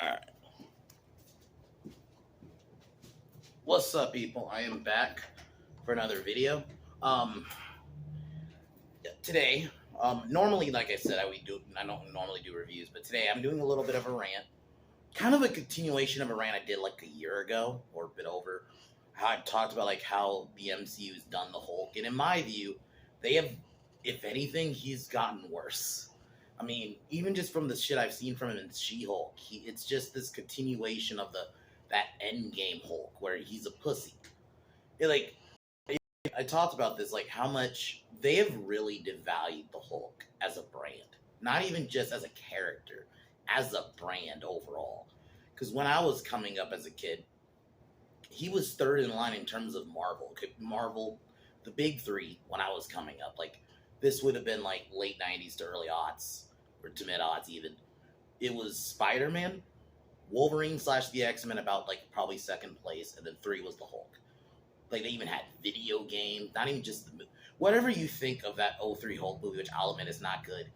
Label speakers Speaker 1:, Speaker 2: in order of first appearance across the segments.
Speaker 1: Alright. What's up, people? I am back for another video. Today, normally, like I said, I don't normally do reviews, but today I'm doing a little bit of a rant. Kind of a continuation of a rant I did like a year ago, or a bit over. How I talked about like how the MCU's done the Hulk, and in my view, they have, if anything, he's gotten worse. I mean, even just from the shit I've seen from him in She-Hulk, it's just this continuation of that Endgame Hulk where he's a pussy. Like I talked about this, like how much they have really devalued the Hulk as a brand, not even just as a character, as a brand overall. Because when I was coming up as a kid, he was third in line in terms of Marvel. Marvel, the big three when I was coming up, like this would have been like late '90s to early aughts, or to mid aughts even. It was Spider-Man, Wolverine / the X-Men about like probably second place, and then three was the Hulk. Like they even had video games, not even just the movie. Whatever you think of that '03 Hulk movie, which I'll admit is not good,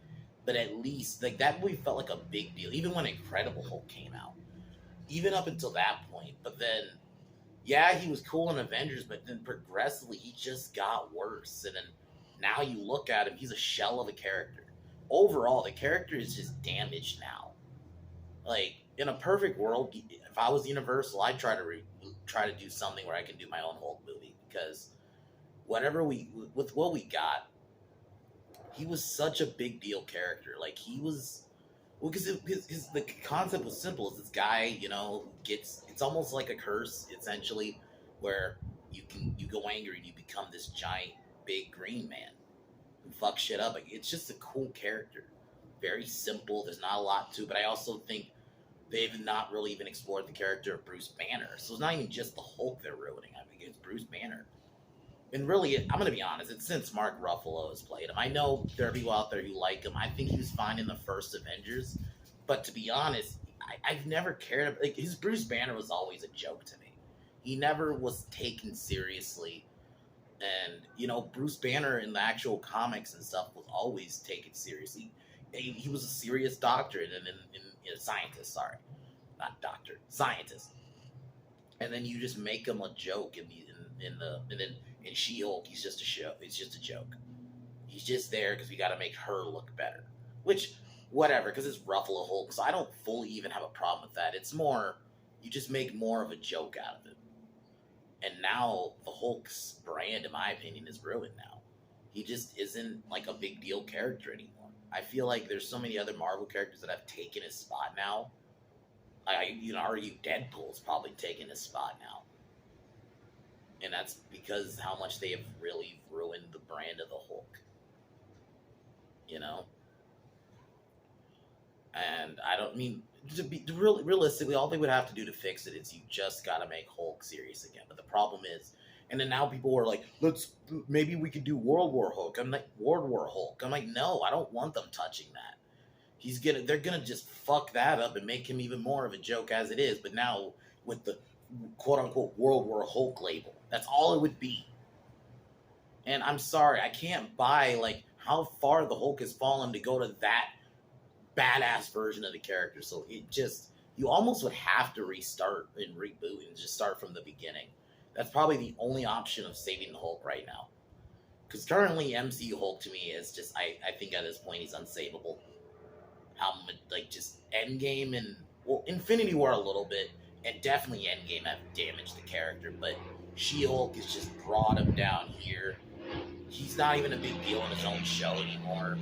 Speaker 1: but at least like that movie felt like a big deal. Even when Incredible Hulk came out, even up until that point. But then, yeah, he was cool in Avengers, but then progressively he just got worse. And then now you look at him, he's a shell of a character. Overall, the character is just damaged now. Like in a perfect world, if I was Universal, I'd try to do something where I can do my own Hulk movie, because whatever with what we got, he was such a big deal character. Like he was, well, because the concept was simple. It's this guy, who gets, it's almost like a curse essentially, where you go angry and you become this giant big green man who fucks shit up. Like, it's just a cool character, very simple. There's not a lot to it, but I also think they've not really even explored the character of Bruce Banner. So it's not even just the Hulk they're ruining. I think it's Bruce Banner. And really, I'm going to be honest, it's since Mark Ruffalo has played him. I know there are people out there who like him. I think he was fine in the first Avengers. But to be honest, I've never cared. Like, his Bruce Banner was always a joke to me. He never was taken seriously. And, Bruce Banner in the actual comics and stuff was always taken seriously. He was a serious doctor and scientist, sorry. Not doctor, scientist. And then you just make him a joke and then in She-Hulk, he's just a show. It's just a joke. He's just there because we got to make her look better. Which, whatever, because it's Ruffalo Hulk, so I don't fully even have a problem with that. It's more, you just make more of a joke out of it. And now the Hulk's brand, in my opinion, is ruined now. He just isn't like a big deal character anymore. I feel like there's so many other Marvel characters that have taken his spot now. You can argue Deadpool's probably taken his spot now. And that's because how much they have really ruined the brand of the Hulk. And I don't mean, realistically, all they would have to do to fix it is you just got to make Hulk serious again. But the problem is, and then now people are like, maybe we could do World War Hulk. I'm like, World War Hulk. I'm like, no, I don't want them touching that. They're gonna just fuck that up and make him even more of a joke as it is. But now with the quote unquote World War Hulk label, that's all it would be. And I'm sorry, I can't buy like how far the Hulk has fallen to go to that badass version of the character. So you almost would have to restart and reboot and just start from the beginning. That's probably the only option of saving the Hulk right now. Because currently, MCU Hulk to me is just, I think at this point he's unsavable. Just Endgame and, well, Infinity War a little bit, and definitely Endgame have damaged the character, but She-Hulk has just brought him down here. He's not even a big deal in his own show anymore.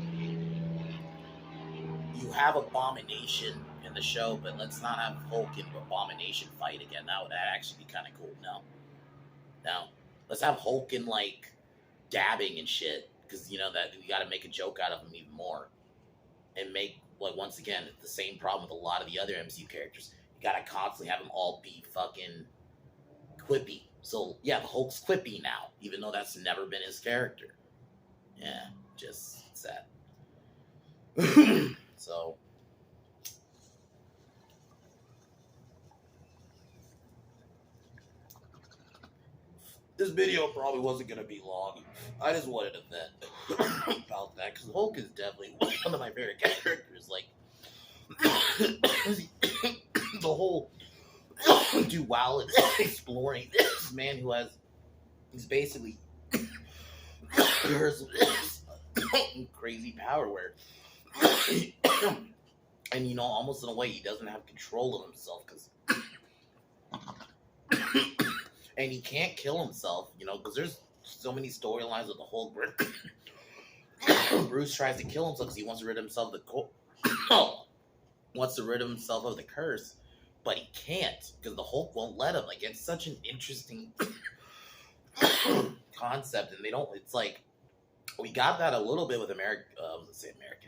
Speaker 1: You have Abomination in the show, but let's not have Hulk and Abomination fight again. That would actually be kind of cool. No. Let's have Hulk and like dabbing and shit, because that we got to make a joke out of him even more, and make, like, once again, the same problem with a lot of the other MCU characters. You got to constantly have them all be fucking quippy. So yeah, the Hulk's quippy now, even though that's never been his character. Yeah, just sad. So. This video probably wasn't going to be long. I just wanted to vent about that, because Hulk is definitely one of my favorite characters. Like, the whole do while exploring this man who he's basically crazy power where and almost in a way he doesn't have control of himself because and he can't kill himself, because there's so many storylines with the Hulk where Bruce tries to kill himself because he wants to rid himself of the curse, but he can't because the Hulk won't let him. Like, it's such an interesting concept, and they don't. It's like we got that a little bit with American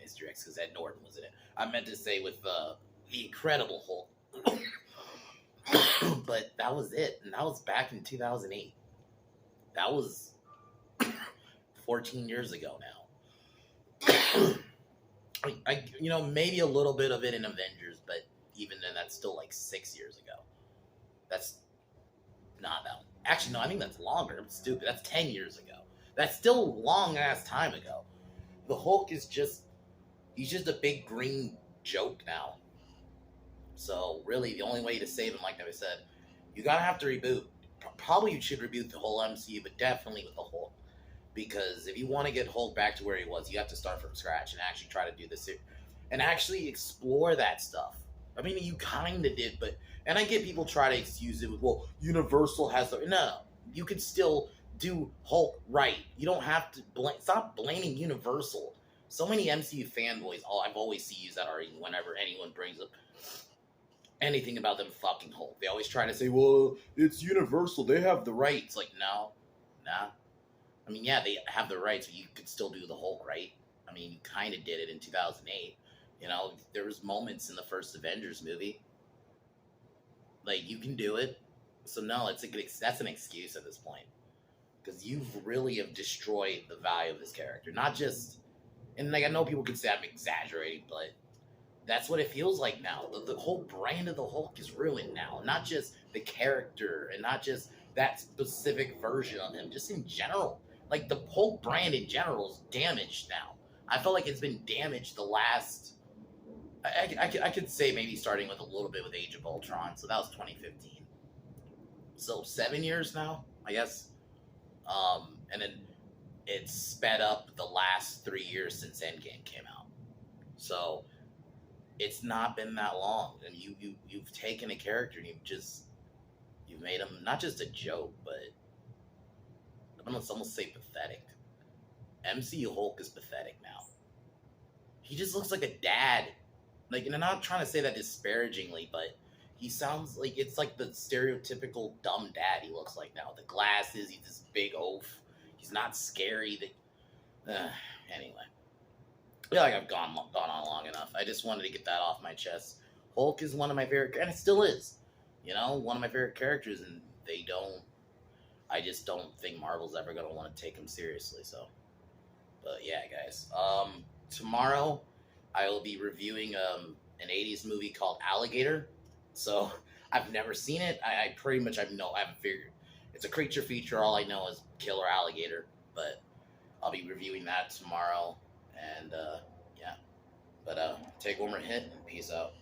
Speaker 1: History X because Ed Norton was in it. I meant to say with the Incredible Hulk, but that was it, and that was back in 2008. That was 14 years ago now. Maybe a little bit of it in Avengers, but even then, that's still like 6 years ago. That's not that. Actually, no, I think that's longer. I'm stupid. That's 10 years ago. That's still a long ass time ago. The Hulk he's just a big green joke now. So really, the only way to save him, like I said, you gotta have to reboot. Probably you should reboot the whole MCU, but definitely with the Hulk. Because if you want to get Hulk back to where he was, you have to start from scratch and actually try to do this and actually explore that stuff. I mean, you kind of did, and I get people try to excuse it with, well, Universal has no. You could still do Hulk right. You don't have to stop blaming Universal. So many MCU fanboys, I've always seen use that argument whenever anyone brings up anything about them fucking Hulk. They always try to say, well, it's Universal. They have the rights. Like, no. Nah. I mean, yeah, they have the rights, but you could still do the Hulk, right? I mean, you kind of did it in 2008. There was moments in the first Avengers movie. Like, you can do it. So, no, that's an excuse at this point. Because you really have destroyed the value of this character. Not just... And, I know people could say I'm exaggerating, but that's what it feels like now. The whole brand of the Hulk is ruined now. Not just the character, and not just that specific version of him. Just in general. Like, the Hulk brand in general is damaged now. I feel like it's been damaged the last... I could say maybe starting with a little bit with Age of Ultron. So that was 2015. So 7 years now, I guess. And then it's sped up the last 3 years since Endgame came out. So it's not been that long. And you've taken a character and you've made him not just a joke, but I'm gonna almost say pathetic. MCU Hulk is pathetic now. He just looks like a dad. Like, and I'm not trying to say that disparagingly, but he sounds like it's like the stereotypical dumb dad he looks like now. The glasses, he's this big oaf. He's not scary. Anyway. I feel like I've gone on long enough. I just wanted to get that off my chest. Hulk is one of my favorite, and it still is. One of my favorite characters, and I just don't think Marvel's ever going to want to take him seriously, so. But yeah, guys. Tomorrow, I will be reviewing an 80s movie called Alligator. So, I've never seen it. I pretty much, I haven't figured. It's a creature feature. All I know is killer alligator. But I'll be reviewing that tomorrow. And, yeah. But, take one more hit and peace out.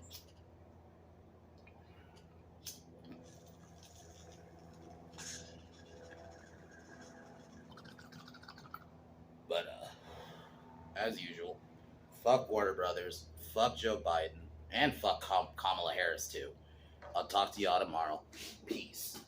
Speaker 1: But, as usual, fuck Warner Brothers, fuck Joe Biden, and fuck Kamala Harris, too. I'll talk to y'all tomorrow. Peace.